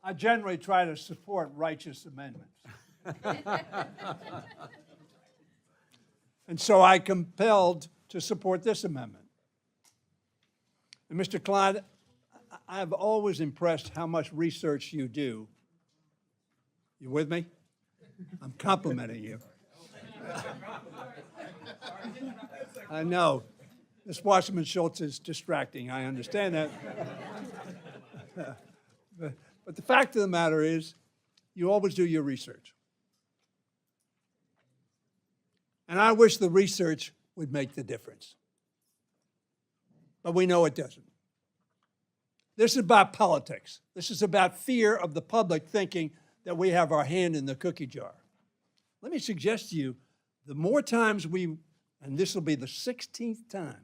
I generally try to support righteous amendments. And so I compelled to support this amendment. And Mr. Clyde, I've always impressed how much research you do. You with me? I'm complimenting you. I know. Ms. Wasserman Schultz is distracting. I understand that. But the fact of the matter is, you always do your research. And I wish the research would make the difference. But we know it doesn't. This is about politics. This is about fear of the public thinking that we have our hand in the cookie jar. Let me suggest to you, the more times we, and this will be the 16th time,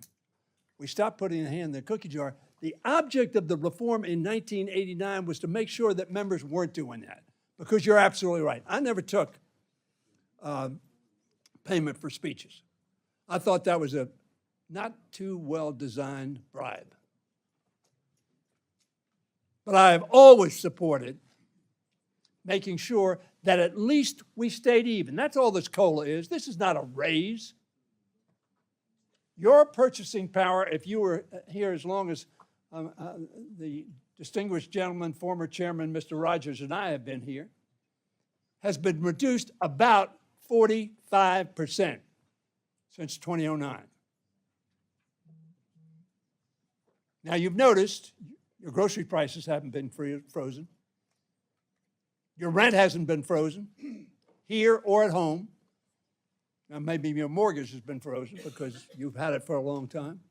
we stop putting a hand in the cookie jar. The object of the reform in 1989 was to make sure that members weren't doing that, because you're absolutely right. I never took payment for speeches. I thought that was a not too well-designed bribe. But I have always supported making sure that at least we stayed even. That's all this COLA is. This is not a raise. Your purchasing power, if you were here as long as the distinguished gentleman, former chairman, Mr. Rogers, and I have been here, has been reduced about 45% since 2009. Now, you've noticed your grocery prices haven't been frozen. Your rent hasn't been frozen, here or at home. Now, maybe your mortgage has been frozen because you've had it for a long time.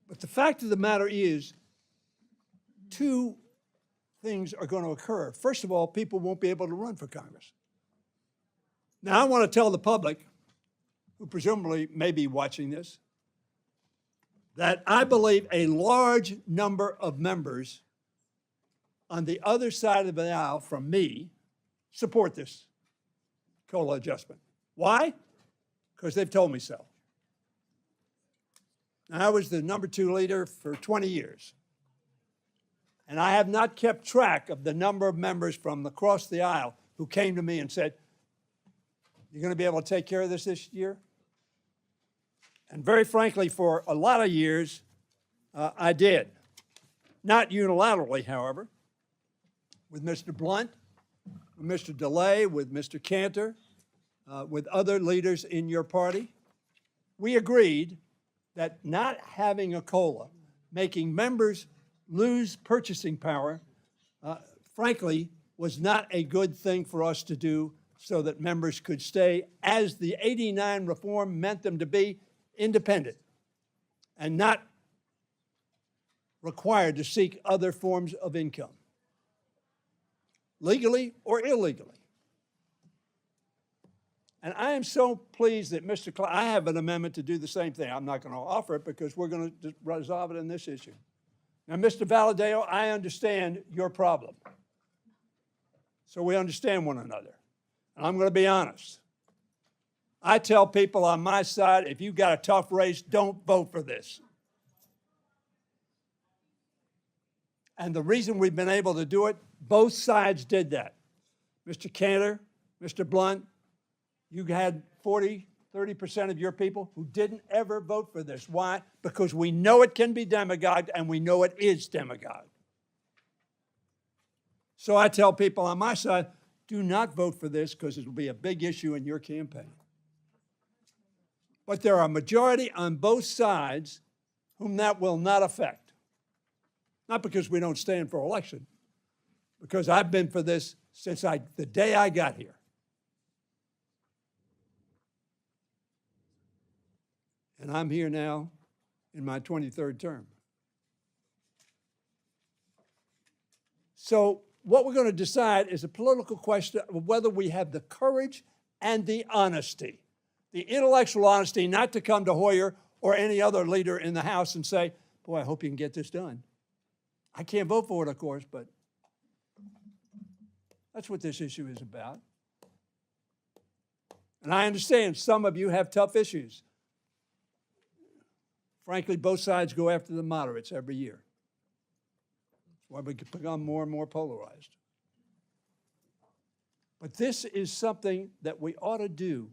But the fact of the matter is, two things are going to occur. First of all, people won't be able to run for Congress. Now, I want to tell the public, who presumably may be watching this, that I believe a large number of members on the other side of the aisle from me support this COLA adjustment. Why? Because they've told me so. Now, I was the number 2 leader for 20 years. And I have not kept track of the number of members from across the aisle who came to me and said, "You're going to be able to take care of this year?" And very frankly, for a lot of years, I did. Not unilaterally, however. With Mr. Blunt, with Mr. DeLay, with Mr. Cantor, with other leaders in your party, we agreed that not having a COLA, making members lose purchasing power, frankly, was not a good thing for us to do so that members could stay, as the '89 reform meant them to be, independent and not required to seek other forms of income, legally or illegally. And I am so pleased that Mr. Clyde, I have an amendment to do the same thing. I'm not going to offer it because we're going to resolve it in this issue. Now, Mr. Valadeo, I understand your problem. So we understand one another. And I'm going to be honest. I tell people on my side, if you've got a tough race, don't vote for this. And the reason we've been able to do it, both sides did that. Mr. Cantor, Mr. Blunt, you had 30% of your people who didn't ever vote for this. Why? Because we know it can be demagogued, and we know it is demagogued. So I tell people on my side, do not vote for this because it will be a big issue in your campaign. But there are a majority on both sides whom that will not affect. Not because we don't stand for election, because I've been for this since the day I got here. And I'm here now in my 23rd term. So what we're going to decide is a political question of whether we have the courage and the honesty, the intellectual honesty not to come to Hoyer or any other leader in the House and say, boy, I hope you can get this done. I can't vote for it, of course, but that's what this issue is about. And I understand some of you have tough issues. Frankly, both sides go after the moderates every year. why we become more and more polarized. But this is something that we ought to do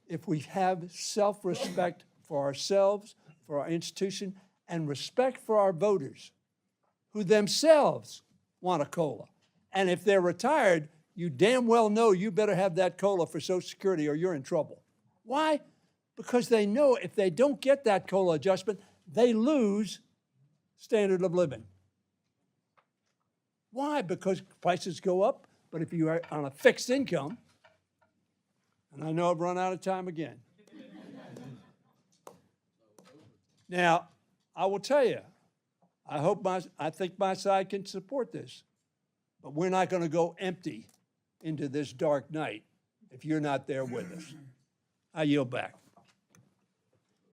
if we have self-respect for ourselves, for our institution, and respect for our voters, who themselves want a COLA. And if they're retired, you damn well know you better have that COLA for Social Security or you're in trouble. Why? Because they know if they don't get that COLA adjustment, they lose standard of living. Why? Because prices go up, but if you are on a fixed income, and I know I've run out of time again. Now, I will tell you, I think my side can support this, but we're not going to go empty into this dark night if you're not there with us. I yield back.